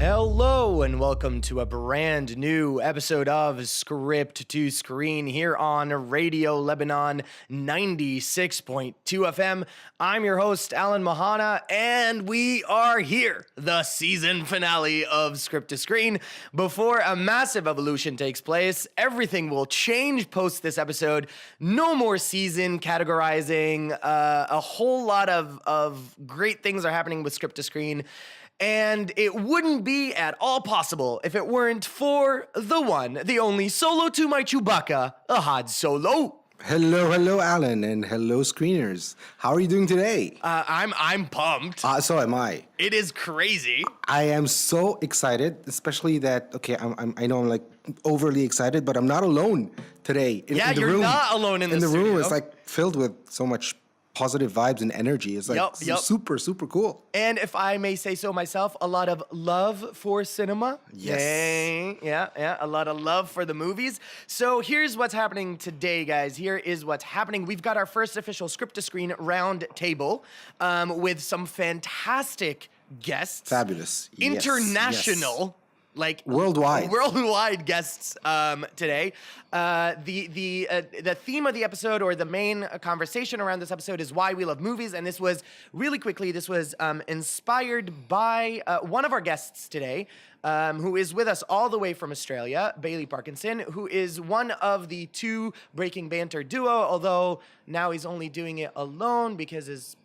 Hello and welcome to a brand new episode of Script2Screen here on Radio Lebanon 96.2 FM. I'm your host, Alan Mahana, and we are here, the season finale of Script2Screen. Before a massive evolution takes place, everything will change post this episode. No more season categorizing. A whole lot of great things are happening with Script2Screen. And it wouldn't be at all possible if it weren't for the one, the only solo to my Chewbacca, Ahad Solo. Hello, Alan, and hello, screeners. How are you doing today? I'm pumped. So am I. It is crazy. I am so excited, especially that. Okay, I know I'm like overly excited, but I'm not alone today. In the you're room. not alone in the room. studio. It's like filled with so much positive vibes and energy. It's like super cool. And if I may say so myself, a lot of love for cinema. Yes. Yeah. A lot of love for the movies. So here's what's happening today, guys. Here is what's happening. We've got our first official Script2Screen Roundtable with some fantastic guests. Fabulous. International. Yes. Like worldwide guests today. The theme of the episode, or the main conversation around this episode, is why we love movies. And this was inspired by one of our guests today, who is with us all the way from Australia, Bailey Parkinson, who is one of the two Breaking Banter duo, although now he's only doing it alone because his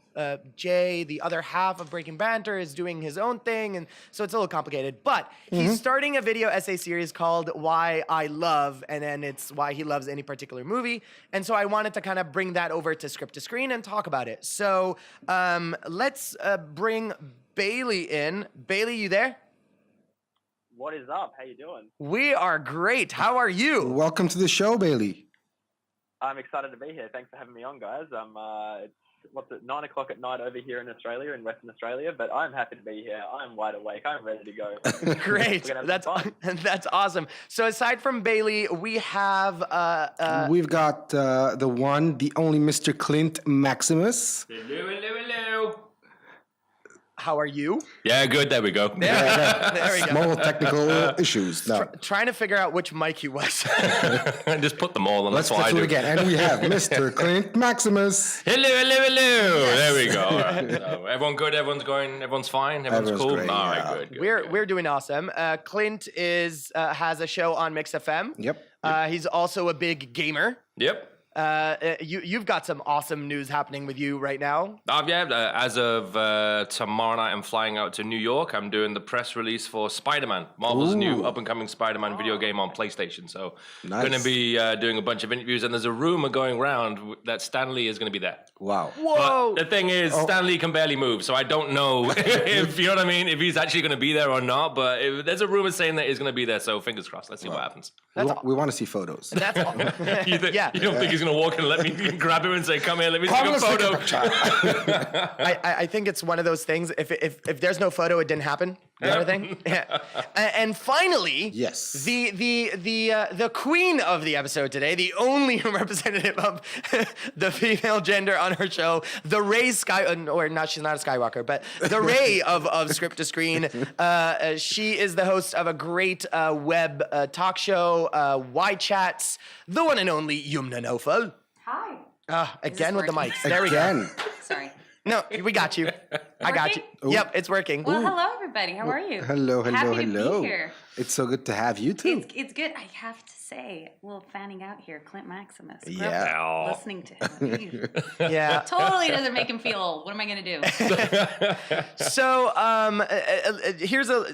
Jay, the other half of Breaking Banter, is doing his own thing, and so it's a little complicated. But he's starting a video essay series called Why I Love, and then it's why he loves any particular movie. And so I wanted to kind of bring that over to Script2Screen and talk about it. So let's bring Bailey in. Bailey, you there? What is up? How you doing? We are great. How are you? Welcome to the show, Bailey. I'm excited to be here. Thanks for having me on, guys. It's 9 o'clock at night over here in Australia, in Western Australia, but I'm happy to be here. I'm wide awake. I'm ready to go. Great. That's awesome. So aside from Bailey, we have we've got the one, the only Mr. Clint Maximus. Hello. How are you? Yeah, good. There we go. There we go. Small technical issues. No. Trying to figure out which mic he was. Just put them all on. Let's That's what I do do. it again. And we have Mr. Clint Maximus. Hello. Yes. There we go. All right. So, everyone good? Everyone's fine? Everyone's cool? Great, all yeah. right, good. We're doing awesome. Clint has a show on Mix FM. Yep. He's also a big gamer. Yep. You've got some awesome news happening with you right now. As of tomorrow night, I'm flying out to New York. I'm doing the press release for Spider-Man, Marvel's new up-and-coming Spider-Man video game on PlayStation. So going to be doing a bunch of interviews, and there's a rumor going around that Stan Lee is going to be there. Wow. Whoa! But the thing is, Stan Lee can barely move, so I don't know if you know what I mean, if he's actually going to be there or not. But there's a rumor saying that he's going to be there, so fingers crossed. Let's see what happens. We want to see photos. That's all. You don't think he's going to walk and let me grab him and say, "Come here, let me take a photo." I think it's one of those things. If there's no photo, it didn't happen. Kind of thing. Yeah. And finally, Yes. the queen of the episode today, the only representative of the female gender on her show, the Ray she's not a Skywalker, but the Ray of Script2Screen. She is the host of a great web talk show, Y Chats, the one and only Youmna Naufal. Hi. Again with the working? mics. There we go. Sorry. No, we got you. I got you. Working? Yep, it's working. Well, hello everybody. How are you? Hello. Happy to be here. It's so good to have you too. It's good. I have to say, a little fanning out here, Clint Maximus. Yeah. Listening to him. Yeah. Totally doesn't make him feel old. What am I going to do? So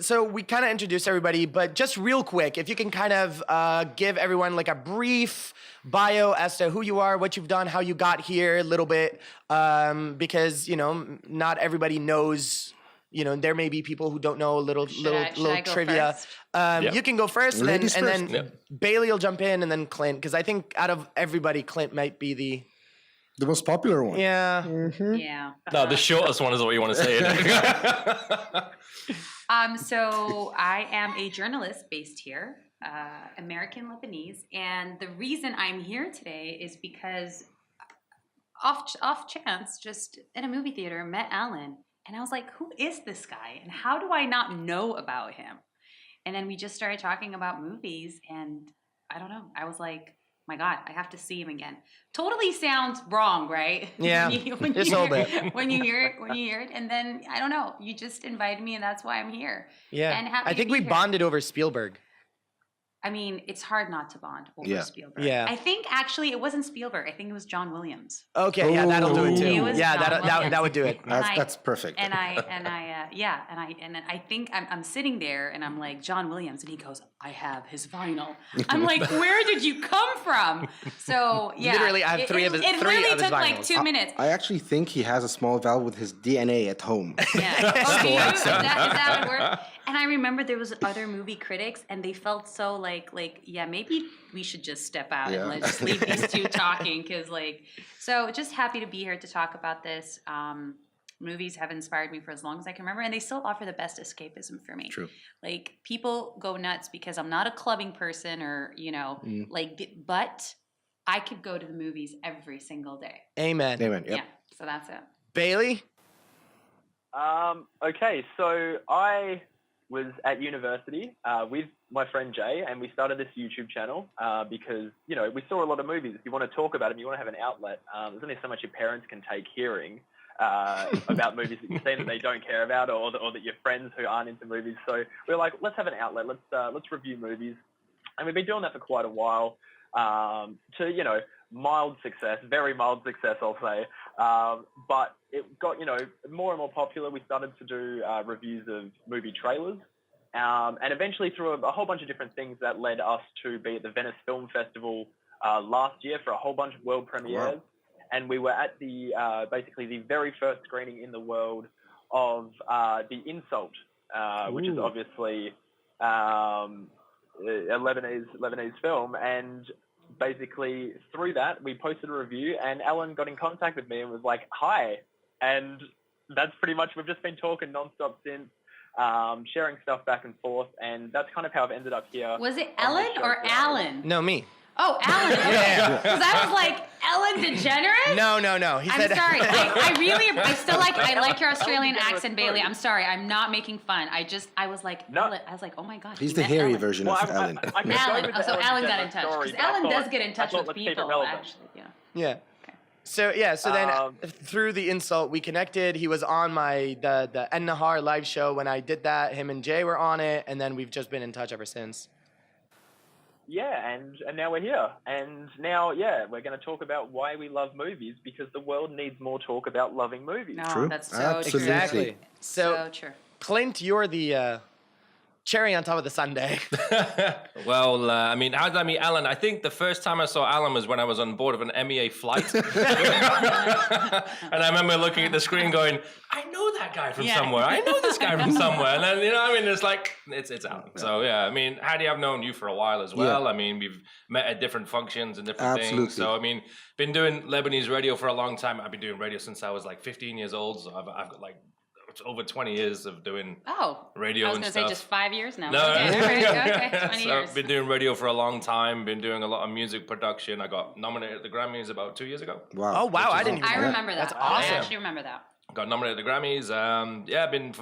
so we kind of introduced everybody, but just real quick, if you can kind of give everyone like a brief bio as to who you are, what you've done, how you got here a little bit, because, not everybody knows, there may be people who don't know a little I go trivia. first? You can go first, and Ladies then first. Bailey will jump in, and then Clint, because I think out of everybody, Clint might be the most popular one. Yeah. Yeah. No, the shortest one is what you want to say. So I am a journalist based here, American Lebanese, and the reason I'm here today is because off chance, just in a movie theater, met Alan. And I was like, who is this guy? And how do I not know about him? And then we just started talking about movies. And I don't know. I was like, my God, I have to see him again. Totally sounds wrong, right? Yeah, just a little bit. When you hear it. And then, I don't know. You just invited me and that's why I'm here. Yeah. And happy I to think be we here. bonded over Spielberg. I mean, it's hard not to bond over Spielberg. Yeah. I think actually it wasn't Spielberg. I think it was John Williams. Okay, yeah, that'll do it too. It was Yeah, John Williams. that would do it. That's perfect. And I think I'm sitting there and I'm like, John Williams, and he goes, I have his vinyl. I'm like, where did you come from? So yeah, Literally, I have three of his took like vinyls. 2 minutes. I actually think he has a small valve with his DNA at home. Yeah. Oh, do you? Is that what it works? And I remember there was other movie critics, and they felt so like yeah, maybe we should just step out and let's just leave these two talking, because so just happy to be here to talk about this. Movies have inspired me for as long as I can remember, and they still offer the best escapism for me. True. Like, people go nuts because I'm not a clubbing person, or but I could go to the movies every single day. Amen. Amen. Yep. Yeah, so that's it. Bailey? Okay, so I was at university with my friend Jay, and we started this YouTube channel because, we saw a lot of movies. If you want to talk about them, you want to have an outlet. There's only so much your parents can take hearing about movies that you've seen that they don't care about, or that your friends who aren't into movies. So we're like, let's have an outlet. Let's review movies. And we've been doing that for quite a while to, mild success, very mild success, I'll say. But it got, more and more popular. We started to do reviews of movie trailers. And eventually, through a whole bunch of different things, that led us to be at the Venice Film Festival last year for a whole bunch of world premieres. Wow. And we were at the basically the very first screening in the world of The Insult, which is obviously a Lebanese film. And basically through that, we posted a review, and Alan got in contact with me and was like, hi. And that's pretty much, we've just been talking nonstop since, sharing stuff back and forth. And that's kind of how I've ended up here. Was it Ellen or Alan? No, me. Oh, Alan. Yeah. Because I was like, Ellen DeGeneres? No. He I'm said, sorry. I like your Australian accent, Bailey. I'm sorry. I'm not making fun. I was like, no. Ellen. I was like, oh my God. He's the hairy version of Alan. Alan. So Alan got in touch. Because Alan does get in touch with people, actually. Yeah. So then through The Insult, we connected. He was on the En Nahar live show when I did that. Him and Jay were on it, and then we've just been in touch ever since. Yeah, and now we're here. And now, we're going to talk about why we love movies, because the world needs more talk about loving movies. No, True. that's so Absolutely. true. Exactly. So true. Clint, you're the cherry on top of the sundae. Well, how did I meet Alan? I think the first time I saw Alan was when I was on board of an MEA flight. And I remember looking at the screen going, I know that guy from somewhere. I know this guy from somewhere. And then, it's like, it's Alan. So, Hadi, I've known you for a while as well. Yeah. We've met at different functions and different Absolutely. things. So, been doing Lebanese radio for a long time. I've been doing radio since I was like 15 years old. So I've got like over 20 years of doing radio and stuff. I was going to say just 5 years now. No. Okay, 20 years. I've been doing radio for a long time, been doing a lot of music production. I got nominated at the Grammys about 2 years ago. Wow. Oh, wow. I didn't even know that. remember that. That's awesome. I actually remember that. Got nominated at the Grammys.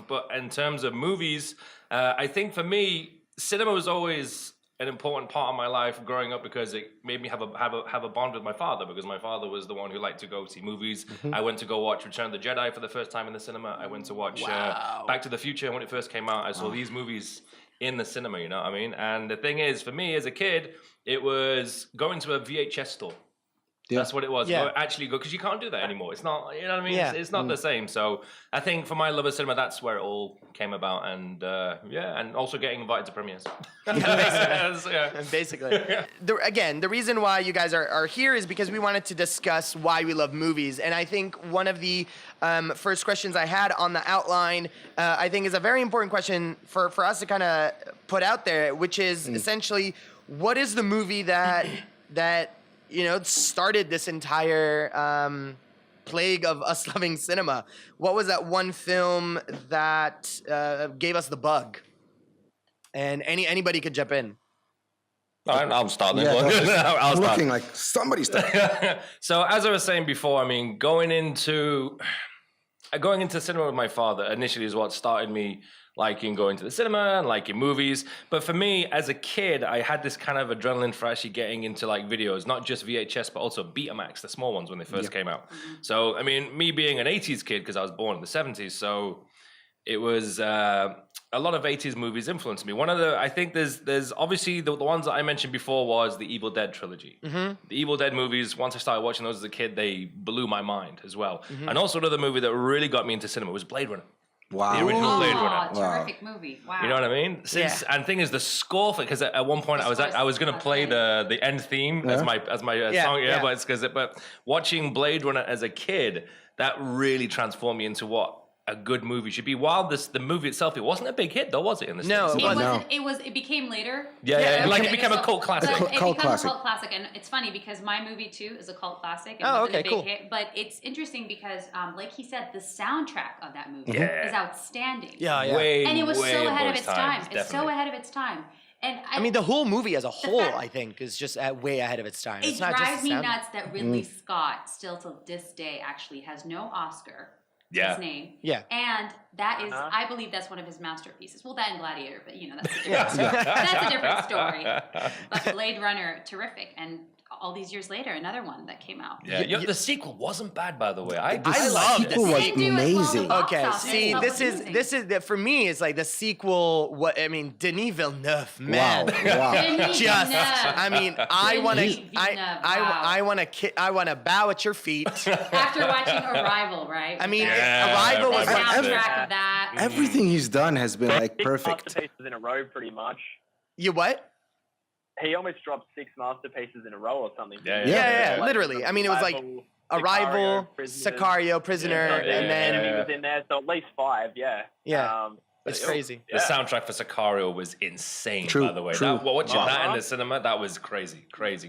But in terms of movies, I think for me, cinema was always an important part of my life growing up, because it made me have a bond with my father, because my father was the one who liked to go see movies. Mm-hmm. I went to go watch Return of the Jedi for the first time in the cinema. I went to watch Back to the Future when it first came out. I saw these movies in the cinema, you know what I mean? And the thing is, for me as a kid, it was going to a VHS store. Yeah. That's what it was. Yeah. Actually go, because you can't do that anymore. It's not, you know what I mean? Yeah. It's not the same. So I think for my love of cinema, that's where it all came about. And and also getting invited to premieres. Basically. The reason why you guys are here is because we wanted to discuss why we love movies. And I think one of the first questions I had on the outline, I think is a very important question for us to kind of put out there, which is essentially, what is the movie that started this entire plague of us loving cinema? What was that one film that gave us the bug? And anybody could jump in. I'll start this Yeah, one. I'll start. Looking like somebody started. So as I was saying before, going into going into cinema with my father initially is what started me liking going to the cinema and liking movies. But for me, as a kid, I had this kind of adrenaline for actually getting into like videos, not just VHS, but also Betamax, the small ones when they first came out. So, I mean, me being an 80s kid, because I was born in the 70s, so it was a lot of 80s movies influenced me. One of the, I think there's obviously the ones that I mentioned before was the Evil Dead trilogy. The Evil Dead movies, once I started watching those as a kid, they blew my mind as well. And also another movie that really got me into cinema was Blade Runner. Wow. The original Blade Runner. Terrific movie. Wow. You know what I mean? And the thing is, the score for, because at one point I was going to play the end theme as my song, but watching Blade Runner as a kid, that really transformed me into what a good movie should be. While the movie itself, it wasn't a big hit though, was it? In the No, States? it wasn't. It became later. It became a cult classic. It became classic. a cult classic, and it's funny because my movie too is a cult classic. And Oh, wasn't okay, a big cool. hit, but it's interesting because, like he said, the soundtrack of that movie is outstanding. Yeah. And it was so ahead of its time. Definitely. It's so ahead of its time. And I mean, the whole movie as a whole, I think, is just way ahead of its time. it It's not drives just me the sound. nuts that Ridley Scott still to this day actually has no Oscar. Yeah. His name. Yeah. And that is, I believe that's one of his masterpieces. Well, that and Gladiator, but that's a different story. That's a different story. But Blade Runner, terrific. And all these years later, another one that came out. Yeah, the sequel wasn't bad, by the way. I loved loved it. Sequel was Didn't do as well as the amazing. box Okay, office, see, but this was is amazing. for me. It's like the sequel. Denis Villeneuve, man. Wow. Denis Just, Villeneuve. I mean, I want Denis to, Villeneuve, I want to bow at your feet. After watching Arrival, right? I mean, Yeah, Arrival was the Arrival. soundtrack of that. Everything he's done has been like 6 perfect. masterpieces in a row, pretty much. You what? He almost dropped 6 masterpieces in a row or something. Yeah, Like, literally. I mean, it was like Arrival, Sicario, Prisoner, and then Enemy was in there, so at least 5. Yeah. Yeah. It's crazy. The soundtrack for Sicario was insane, True, by the way. true. Watching that in the cinema, that was crazy. Arrival.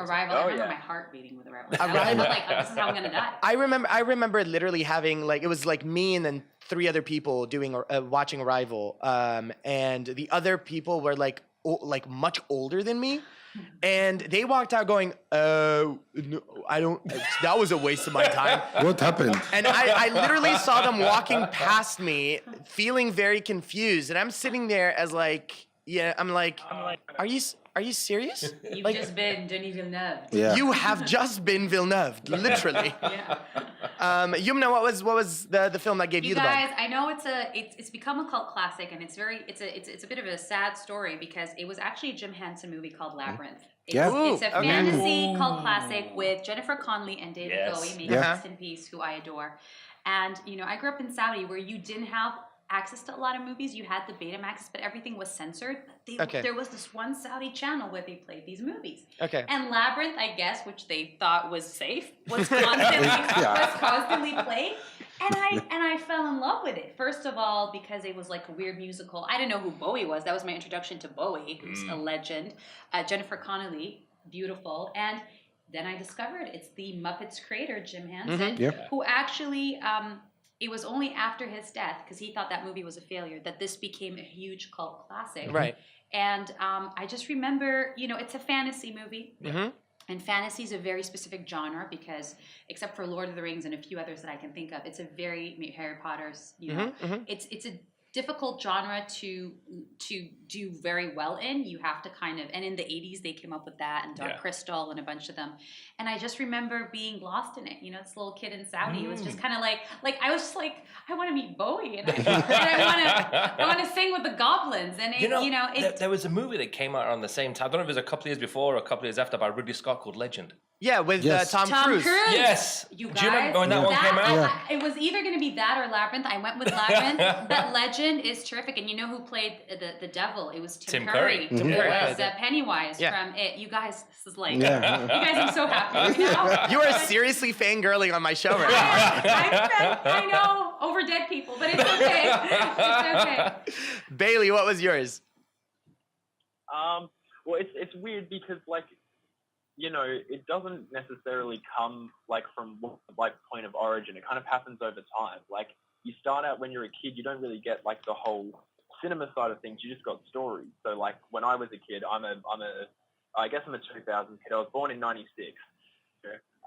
I remember my heart beating with Arrival. I Arrival. was like, this is how I'm gonna die. I remember literally having like, it was like me and then 3 other people doing watching Arrival, and the other people were like much older than me. And they walked out going, no, I don't, that was a waste of my time. What happened? And I literally saw them walking past me, feeling very confused. And I'm sitting there as like, I'm like, are you serious? You've Like, just been Denis Villeneuve. Yeah. you have just been Villeneuve, literally. Yeah. Youmna, what was the film that gave you You the bug? guys, I know it's become a cult classic, and it's a bit of a sad story because it was actually a Jim Henson movie called Labyrinth. It's, Yeah. it's a okay. fantasy cult classic with Jennifer Connelly and David Yes. Bowie, may he Yeah. rest in peace, who I adore. And I grew up in Saudi where you didn't have access to a lot of movies. You had the Betamax, but everything was censored. There was this one Saudi channel where they played these movies. Okay. And Labyrinth, I guess, which they thought was safe, was constantly played. And I fell in love with it. First of all, because it was like a weird musical. I didn't know who Bowie was. That was my introduction to Bowie, who's a legend. Jennifer Connelly, beautiful. And then I discovered it's the Muppets creator, Jim Henson, who actually, it was only after his death, because he thought that movie was a failure, that this became a huge cult classic. Right. And I just remember, it's a fantasy movie. Mm-hmm. And fantasy is a very specific genre because, except for Lord of the Rings and a few others that I can think of, it's a very Harry Potter's. It's a difficult genre to do very well in. You have to and in the 80s they came up with that, and Dark Crystal and a bunch of them. And I just remember being lost in it. This little kid in Saudi. It was just kind of like I was just like, I want to meet Bowie and I want to sing with the goblins. And there was a movie that came out around the same time. I don't know if it was a couple of years before or a couple of years after, by Ridley Scott, called Legend. Yeah, with Yes. Tom Cruise. Yes. You guys, Do you remember when that one came out? It was either going to be that or Labyrinth. I went with Labyrinth. But Legend is terrific. And you know who played the devil? It was Tim Curry. Tim Curry. It was Pennywise from It. You guys, this is like, you Yeah. guys are so happy right now. You are seriously fangirling on my show right now. I know, over dead people, but it's okay. It's okay. Bailey, what was yours? Well, it's weird because it doesn't necessarily come from point of origin. It kind of happens over time. You start out when you're a kid, you don't really get the whole cinema side of things. You just got stories. So when I was a kid, I guess I'm a 2000 kid. I was born in '96.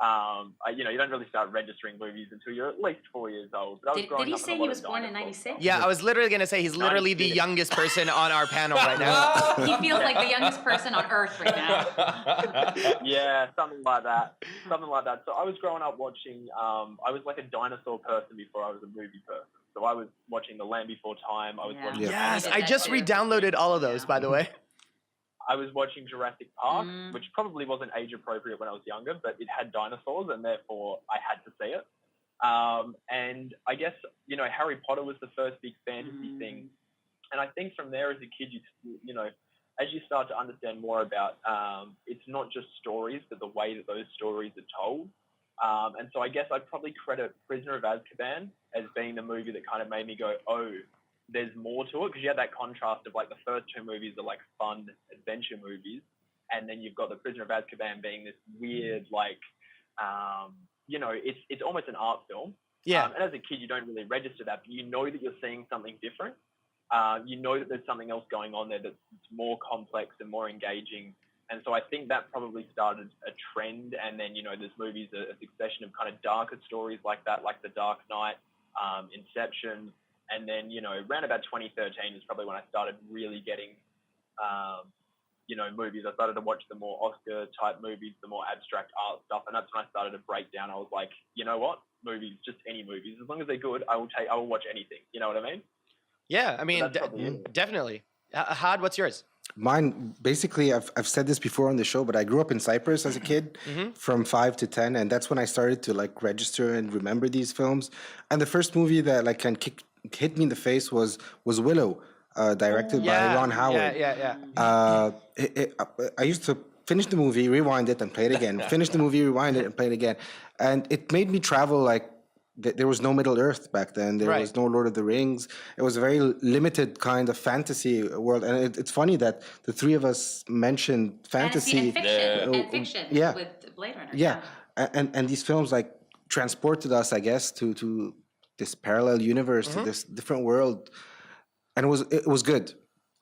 You don't really start registering movies until you're at least 4 years old. But I was Did he say he was born in 96? Yeah, I was literally going to say he's literally the youngest person on our panel right now. He feels like the youngest person on earth right now. Yeah, something like that. So I was growing up watching, I was like a dinosaur person before I was a movie person. So I was watching The Land Before Time. I was watching. Yes, I just re-downloaded all of those, by the way. I was watching Jurassic Park, which probably wasn't age appropriate when I was younger, but it had dinosaurs, and therefore I had to see it. And I guess Harry Potter was the first big fantasy thing, and I think from there as a kid, as you start to understand more about, it's not just stories, but the way that those stories are told. And so I guess I'd probably credit Prisoner of Azkaban as being the movie that kind of made me go, oh, there's more to it, because you had that contrast of like the first two movies are like fun adventure movies, and then you've got the Prisoner of Azkaban being this weird it's almost an art film. Yeah. And as a kid, you don't really register that, but you know that you're seeing something different. You know that there's something else going on there that's more complex and more engaging. And so I think that probably started a trend. And then, there's movies, a succession of kind of darker stories like that, like The Dark Knight, Inception. And then, around about 2013 is probably when I started really getting, movies. I started to watch the more Oscar-type movies, the more abstract art stuff. And that's when I started to break down. I was like, you know what? Movies, just any movies. As long as they're good, I will watch anything. You know what I mean? Yeah, I mean, definitely. Had, what's yours? Mine, basically, I've said this before on the show, but I grew up in Cyprus as a kid from 5 to 10. And that's when I started to register and remember these films. And the first movie that hit me in the face was Willow, directed by Ron Howard. I used to finish the movie, rewind it, and play it again. Finish the movie, rewind it, and play it again. And it made me travel there was no Middle Earth back then. There was no Lord of the Rings. It was a very limited kind of fantasy world. And it's funny that the three of us mentioned fantasy and fiction with Blade Runner. Yeah. And these films transported us, I guess, to this parallel universe, to this different world. And it was good.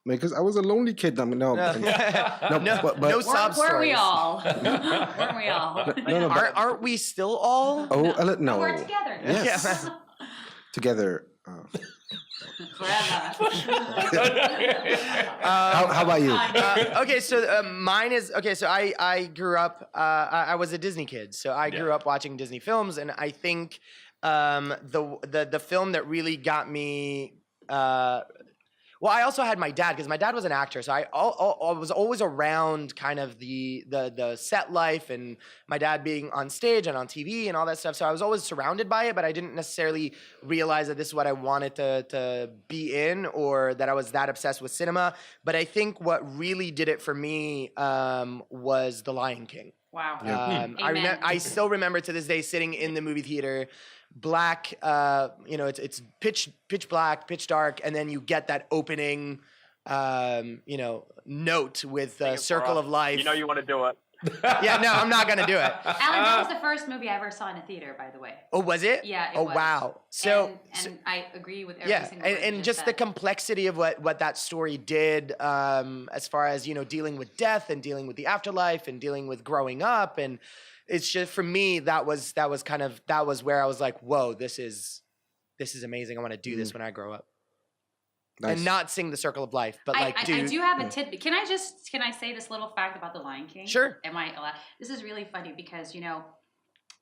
Because I was a lonely kid. But no sob stories. Weren't we all? Weren't we all? Aren't we still all? Oh, no. We're together. Yes. Together. Forever. How about you? Okay, so mine is so I grew up. I was a Disney kid, so I grew up watching Disney films, and I think the film that really got me. Well, I also had my dad, because my dad was an actor, so I was always around kind of the set life and my dad being on stage and on TV and all that stuff. So I was always surrounded by it, but I didn't necessarily realize that this is what I wanted to be in, or that I was that obsessed with cinema. But I think what really did it for me was The Lion King. Wow. I still remember to this day sitting in the movie theater, black, it's pitch black, pitch dark, and then you get that opening, note with Circle of Life. You want to do it. Yeah, no, I'm not gonna do it. Alan, that was the first movie I ever saw in a theater, by the way. Oh, was it? Yeah, it was. Wow. So I agree with every single word and you just said. the complexity of what that story did, as far as dealing with death and dealing with the afterlife and dealing with growing up, and it's just, for me, that was where I was like, whoa, this is amazing. I want to do this when I grow up. Nice. And not sing The Circle of Life, but I do have a tidbit. Can I say this little fact about The Lion King? Sure. Am I allowed? This is really funny because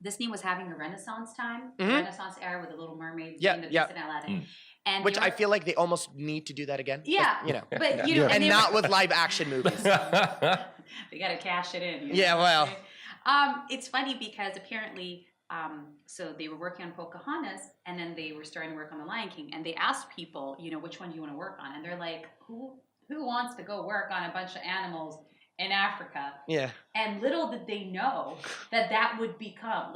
Disney was having a Renaissance time, Renaissance era with the Little Mermaid, Beauty and the Beast, and Aladdin. And which I feel like they almost need to do that again. Yeah. But, and not with live action movies. They got to cash it in. Yeah, well. It's funny because apparently, so they were working on Pocahontas, and then they were starting to work on The Lion King, and they asked people, which one do you want to work on? And they're like, who wants to go work on a bunch of animals in Africa? Yeah. And little did they know that would become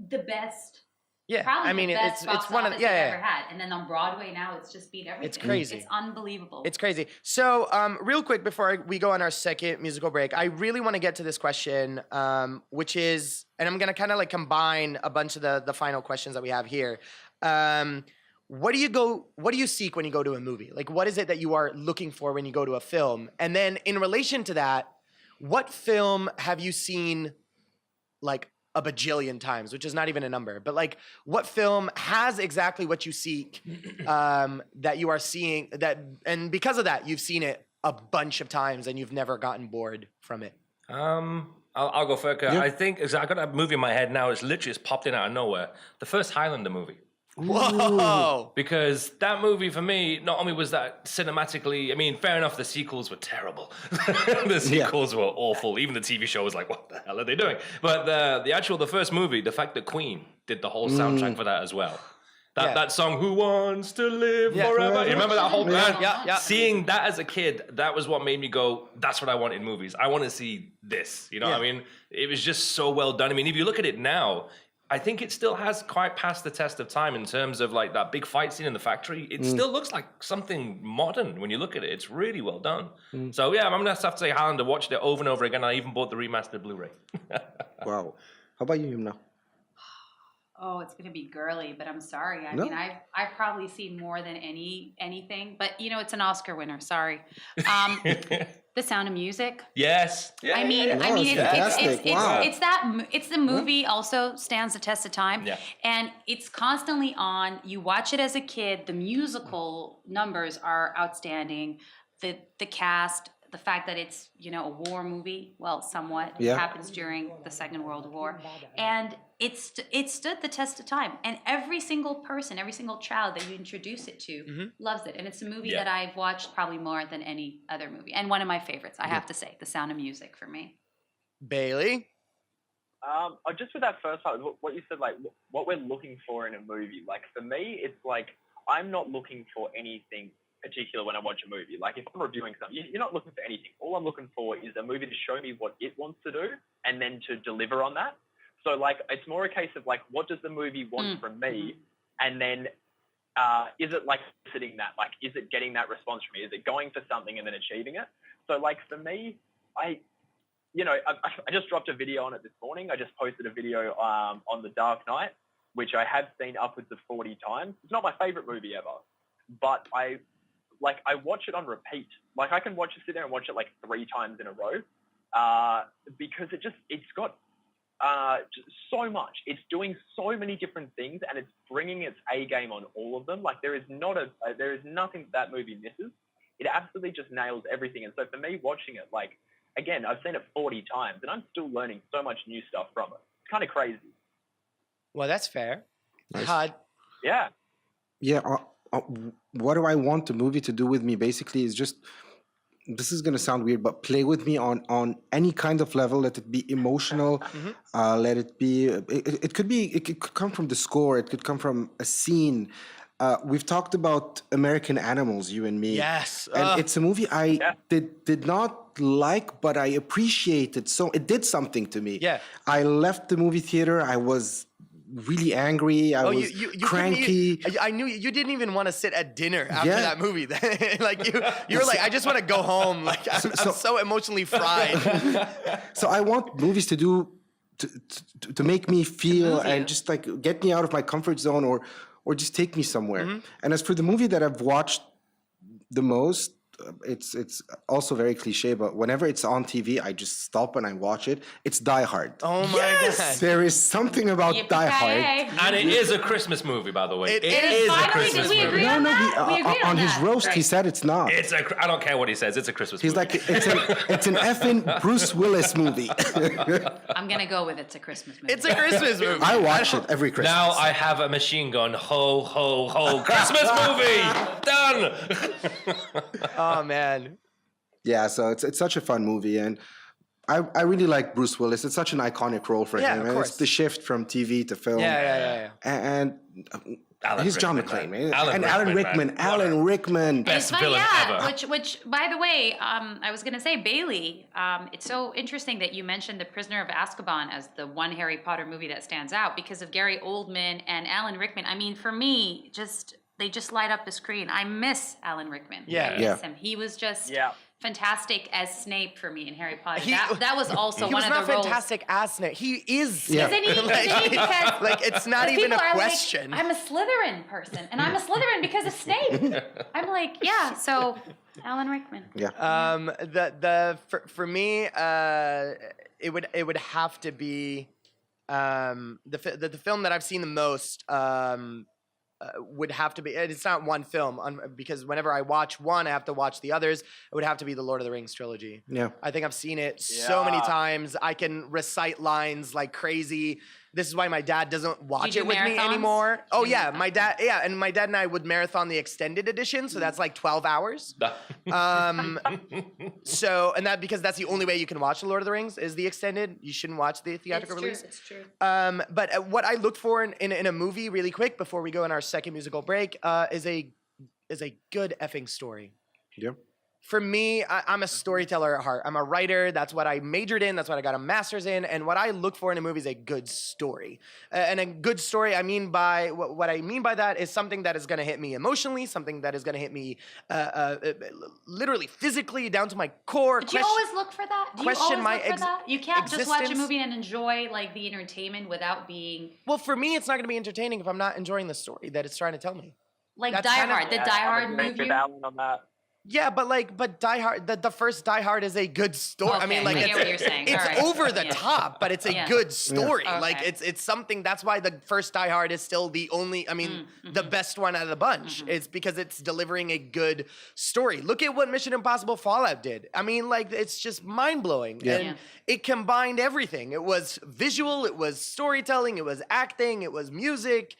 the best. Yeah, probably the best it's one of they've ever had. And then on Broadway now, it's just beat everything. It's crazy. It's unbelievable. It's crazy. So, real quick before we go on our second musical break, I really want to get to this question, which is, and I'm gonna kind of combine a bunch of the final questions that we have here. What do you seek when you go to a movie? What is it that you are looking for when you go to a film? And then in relation to that, what film have you seen a bajillion times, which is not even a number. But like, what film has exactly what you seek that you are seeing that, and because of that, you've seen it a bunch of times and you've never gotten bored from it? I'll go first. Yeah. I think I got a movie in my head now. It's literally just popped in out of nowhere. The first Highlander movie. Whoa! Because that movie for me, not only was that cinematically, I mean, fair enough, the sequels were terrible. The sequels were awful. Even the TV show was like, what the hell are they doing? But the first movie, the fact that Queen did the whole soundtrack for that as well. That song, Who Wants to Live Forever? You remember that whole band? Yeah. Seeing that as a kid, that was what made me go, that's what I want in movies. I want to see this. You know what I mean? It was just so well done. I mean, if you look at it now, I think it still has quite passed the test of time in terms of like that big fight scene in the factory. It still looks like something modern when you look at it. It's really well done. So yeah, I'm gonna have to say Highlander. Watched it over and over again. I even bought the remastered Blu-ray. Wow. How about you, Youmna? Oh, it's gonna be girly, but I'm sorry. I mean, I've probably seen more than anything, but you know, it's an Oscar winner. Sorry. The Sound of Music. Yes. Yeah, I mean, it's the movie also stands the test of time. Yeah. And it's constantly on. You watch it as a kid. The musical numbers are outstanding. The cast, the fact that it's, you know, a war movie, well, somewhat. It happens during the Second World War. And it stood the test of time. And every single person, every single child that you introduce it to loves it. And it's a movie that I've watched probably more than any other movie. And one of my favorites, I have to say, The Sound of Music for me. Bailey? Just with that first part, what you said, like what we're looking for in a movie. Like for me, it's like I'm not looking for anything particular when I watch a movie. Like if I'm reviewing something, you're not looking for anything. All I'm looking for is a movie to show me what it wants to do and then to deliver on that. So like it's more a case of like, what does the movie want from me? And then is it like sitting that? Like, is it getting that response from me? Is it going for something and then achieving it? So like for me, I just dropped a video on it this morning. I just posted a video on The Dark Knight, which I have seen upwards of 40 times. It's not my favorite movie ever, but I watch it on repeat. Like I can sit there and watch it like 3 times in a row because it's got just so much. It's doing so many different things and it's bringing its A game on all of them. Like there is nothing that movie misses. It absolutely just nails everything. And so for me watching it, like, again, I've seen it 40 times and I'm still learning so much new stuff from it. It's kind of crazy. Well, that's fair. Nice. Yeah. Yeah. What do I want the movie to do with me? Basically, is just, this is going to sound weird, but play with me on any kind of level. Let it be emotional. Let it be. It could come from the score. It could come from a scene. We've talked about American Animals, you and me. Yes. And it's a movie I did not like, but I appreciated. So it did something to me. Yeah. I left the movie theater. I was really angry. I was cranky. I knew you didn't even want to sit at dinner after that movie. Like you were like, I just want to go home. Like I'm so emotionally fried. So I want movies to do to make me feel and just like get me out of my comfort zone or just take me somewhere. And as for the movie that I've watched the most, it's also very cliche, but whenever it's on TV, I just stop and I watch it. It's Die Hard. Oh my God. There is something about Die Hard. And it is a Christmas movie, by the way. It is finally, a Christmas did we movie. agree on that? We agreed On his that. roast, he said it's not. I don't care what he says. It's a Christmas He's movie. like, it's an effing Bruce Willis movie. I'm gonna go with it's a Christmas movie. It's a Christmas movie. I watch it every Christmas. Now I have a machine gun. Ho, ho, ho. Christmas movie. Done. Oh man. Yeah, so it's such a fun movie, and I really like Bruce Willis. It's such an iconic role for him. Of And course. it's the shift from TV to film. Yeah. And he's John McClane, man. Alan Alan Rickman, Rickman. man. Alan Rickman. Best It's funny, villain ever. Which, by the way, I was gonna say, Bailey. It's so interesting that you mentioned The Prisoner of Azkaban as the one Harry Potter movie that stands out because of Gary Oldman and Alan Rickman. I mean, for me, they just light up the screen. I miss Alan Rickman. Yeah. I miss him. He was just fantastic as Snape for me in Harry Potter. That was also one of the roles. He was not fantastic as Snape. He is Snape. Isn't he? Because like it's not even a question. Like, I'm a Slytherin person, and I'm a Slytherin because of Snape. I'm like, yeah. So, Alan Rickman. Yeah. For me, it would have to be The film that I've seen the most would have to be. It's not one film because whenever I watch one, I have to watch the others. It would have to be the Lord of the Rings trilogy. Yeah, I think I've seen it so many times. I can recite lines like crazy. This is why my dad doesn't watch it with me anymore. Oh yeah, my dad. Yeah, and my dad and I would marathon the extended edition, so that's like 12 hours. So because that's the only way you can watch the Lord of the Rings is the extended. You shouldn't watch the theatrical release. It's true. But what I look for in a movie, really quick, before we go in our second musical break, is a good effing story. yeah. For me, I'm a storyteller at heart. I'm a writer. That's what I majored in. That's what I got a master's in. And what I look for in a movie is a good story. And a good story, I mean by what I mean by that is something that is going to hit me emotionally, something that is going to hit me literally physically down to my core. Do you always look for that? Do you always look for that? You can't existence. just watch a movie and enjoy like the entertainment without being. Well, for me, it's not going to be entertaining if I'm not enjoying the story that it's trying to tell me. Like That's Die kind of- Hard. Did Die Hard move you? On that. Yeah, but Die Hard, the first Die Hard is a good story. Okay, I mean, like I get what you're saying. it's All right. over the top, but it's a good story. Okay. Like it's something. That's why the first Die Hard is still the only. I mean, the best one out of the bunch. It's because it's delivering a good story. Look at what Mission Impossible Fallout did. I mean, like it's just mind blowing, and it combined everything. It was visual, it was storytelling, it was acting, it was music.